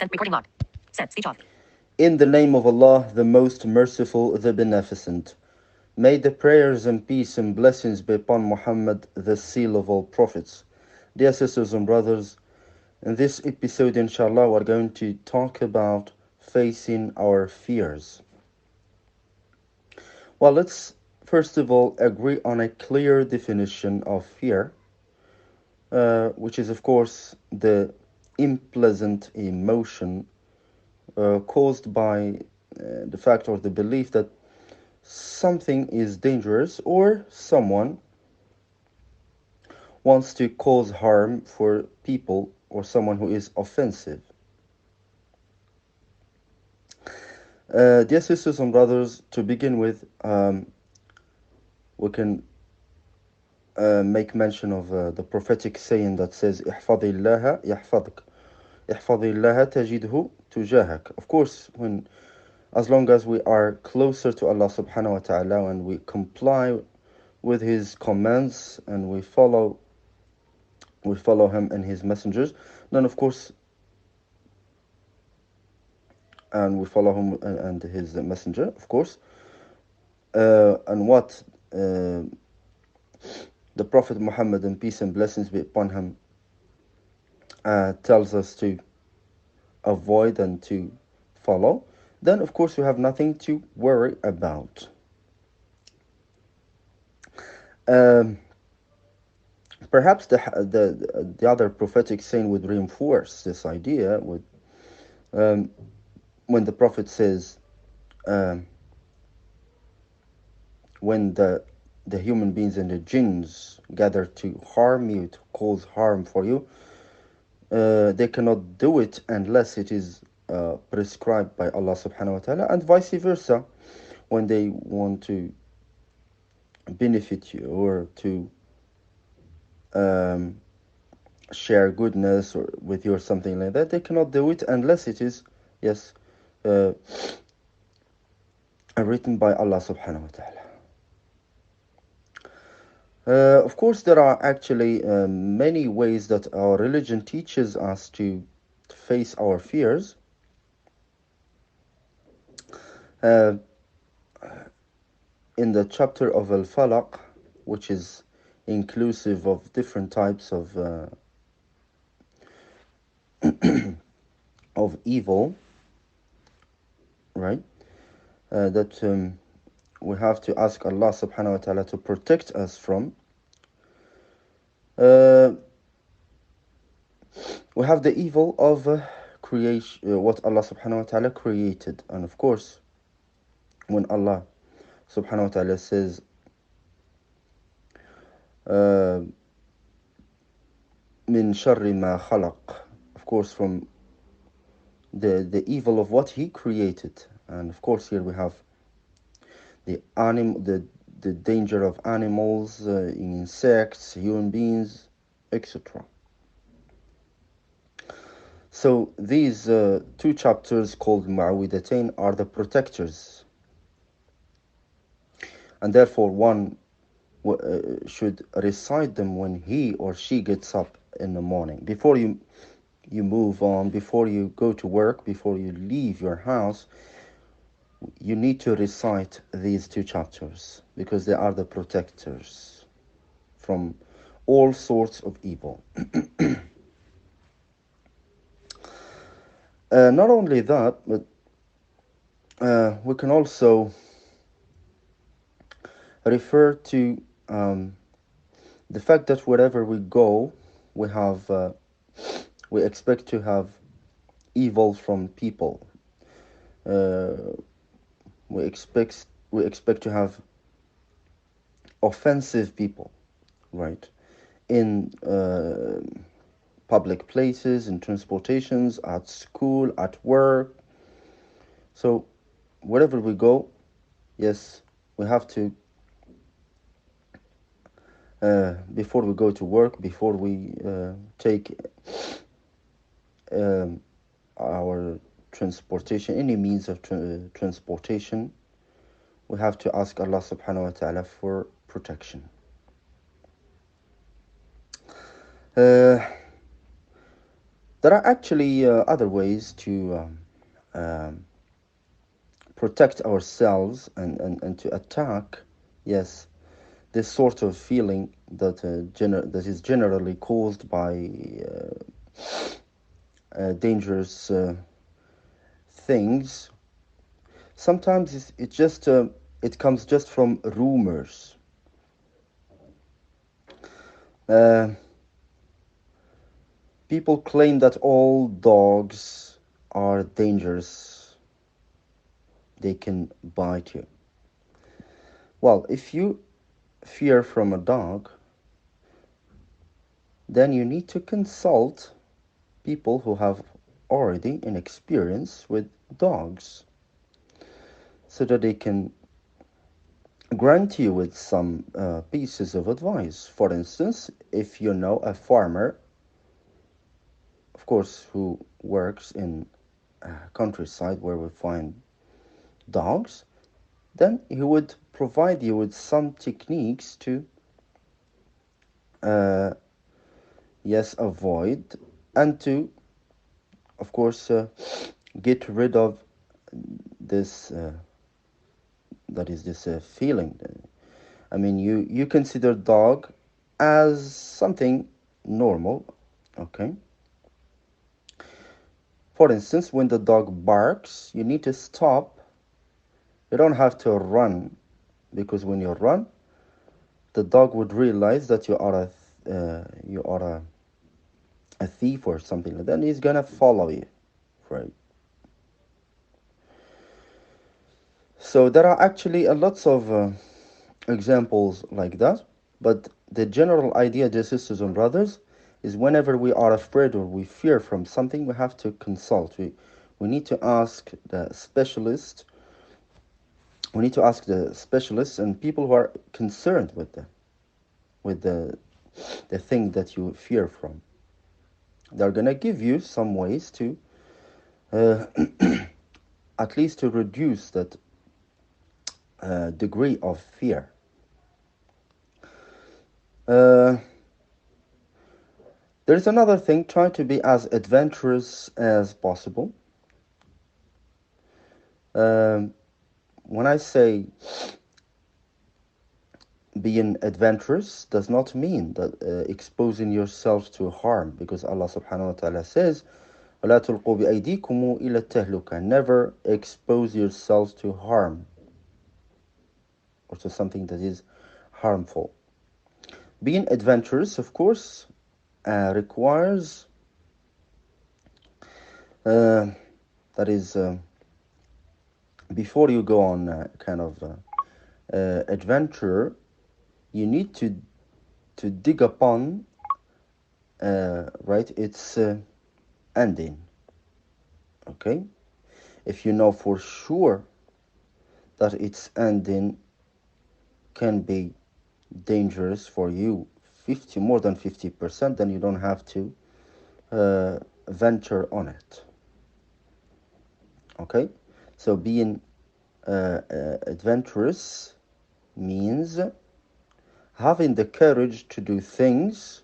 Send recording log. Set speech off. In the name of Allah, the most merciful, the beneficent. May the prayers and peace and blessings be upon Muhammad, the seal of all prophets. Dear sisters and brothers, in this episode, inshallah, we're going to talk about facing our fears. Well, let's first of all agree on a clear definition of fear, which is, of course, the unpleasant emotion caused by the fact or the belief that something is dangerous or someone wants to cause harm for people or someone who is offensive. Dear sisters and brothers, to begin with, we can make mention of the prophetic saying that says, احفظ الله يحفظك. احفظ الله تجده تجاهك. Of course, as long as we are closer to Allah subhanahu wa ta'ala and we comply with His commands and we follow Him and His messengers, then of course, and we follow Him and His messenger, of course, and what the Prophet Muhammad, and peace and blessings be upon him, tells us to avoid and to follow, then of course we have nothing to worry about. Perhaps the other prophetic saying would reinforce this idea with when the Prophet says, when the human beings and the jinns gather to harm you, to cause harm for you, they cannot do it unless it is prescribed by Allah subhanahu wa ta'ala, and vice versa. When they want to benefit you or to share goodness or with you or something like that, they cannot do it unless it is, yes, written by Allah subhanahu wa ta'ala. Of course, there are actually many ways that our religion teaches us to face our fears. In the chapter of Al-Falaq, which is inclusive of different types of of evil, right? That we have to ask Allah subhanahu wa ta'ala to protect us from. We have the evil of creation, what Allah subhanahu wa ta'ala created. And of course, when Allah subhanahu wa ta'ala says, min sharri ma khalaq, of course, from the evil of what He created. And of course, here we have the danger of animals, insects, human beings, etc. So these two chapters called Mu'awwidhatayn are the protectors, and therefore one should recite them when he or she gets up in the morning. Before you move on, before you go to work, before you leave your house, you need to recite these two chapters because they are the protectors from all sorts of evil. Not only that, but we can also refer to the fact that wherever we go, we expect to have evil from people. We expect to have offensive people, right? In public places, in transportations, at school, at work. So wherever we go, yes, we have to, before we go to work, before we take our transportation, any means of transportation, we have to ask Allah subhanahu wa ta'ala for protection. There are actually other ways to um, protect ourselves and to attack, yes, this sort of feeling that that is generally caused by dangerous things. Sometimes it just it comes just from rumors. Uh, People claim that all dogs are dangerous. They can bite you. Well, if you fear from a dog, then you need to consult people who have already an experience with dogs so that they can grant you with some pieces of advice. For instance, if you know a farmer, of course, who works in countryside where we find dogs, then he would provide you with some techniques to, uh, yes, avoid and to, of course, get rid of this, that is this feeling. I mean, you consider dog as something normal, okay? For instance, when the dog barks, you need to stop. You don't have to run because when you run, the dog would realize that you are a thief or something like that. And he's gonna follow you, right? So there are actually a lots of examples like that. But the general idea, dear sisters and brothers, is whenever we are afraid or we fear from something, we have to consult. We need to ask the specialist. We need to ask the specialists and people who are concerned with the thing that you fear from. They're gonna give you some ways to uh, at least to reduce that degree of fear. Uh, there's another thing, try to be as adventurous as possible. Um, when I say being adventurous does not mean that exposing yourself to harm, because Allah subhanahu wa ta'ala says, وَلَا تُلْقُوا بِأَيْدِيكُمْ إِلَى التَّهْلُكَةِ. Never expose yourselves to harm or to something that is harmful. Being adventurous, of course, requires uh, that is before you go on kind of adventure, you need to dig upon right its ending. Okay, if you know for sure that its ending can be dangerous for you 50 more than 50%, then you don't have to venture on it. Okay, so being adventurous means having the courage to do things,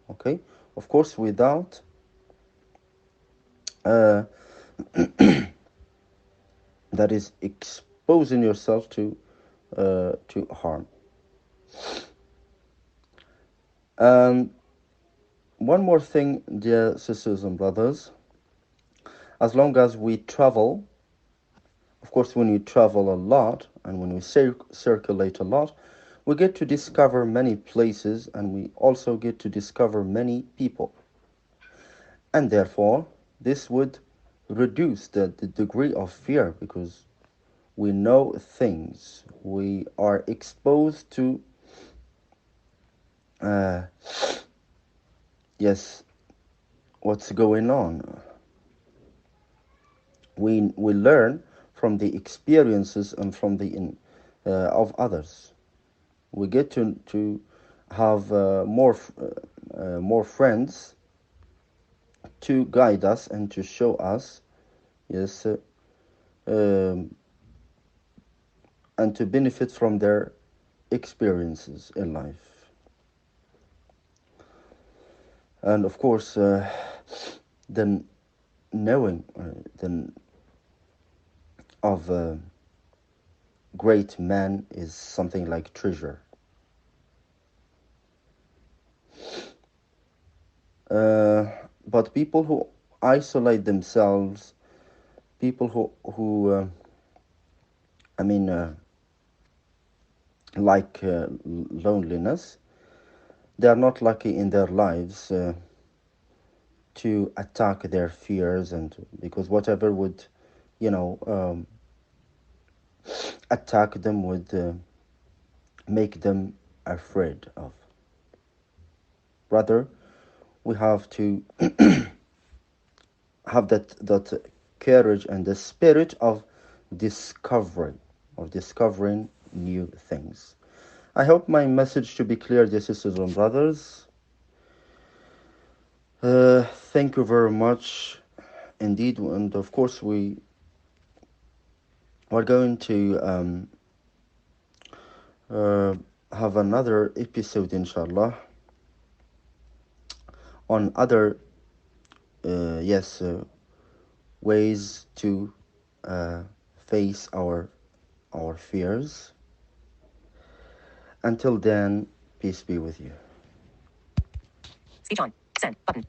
okay, of course, without uh, that is exposing yourself to harm. And one more thing, dear sisters and brothers, as long as we travel, of course, when we travel a lot and when we circulate a lot, we get to discover many places and we also get to discover many people. And therefore, this would reduce the degree of fear because we know things. We are exposed to, uh, yes, what's going on. We learn from the experiences and from the of others. We get to have more friends to guide us and to show us, yes, um, and to benefit from their experiences in life. And of course, then knowing then of a great man is something like treasure. Uh, but people who isolate themselves, people who I mean, like loneliness, they are not lucky in their lives to attack their fears, and because whatever would, you know, attack them would make them afraid of. Rather, we have to have that courage and the spirit of discovery, of discovering new things. I hope my message to be clear, dear sisters and brothers. Thank you very much indeed, and of course we're going to uh, have another episode, inshallah, on other yes ways to uh, face our fears. Until then, peace be with you. Speech on. Send. Button.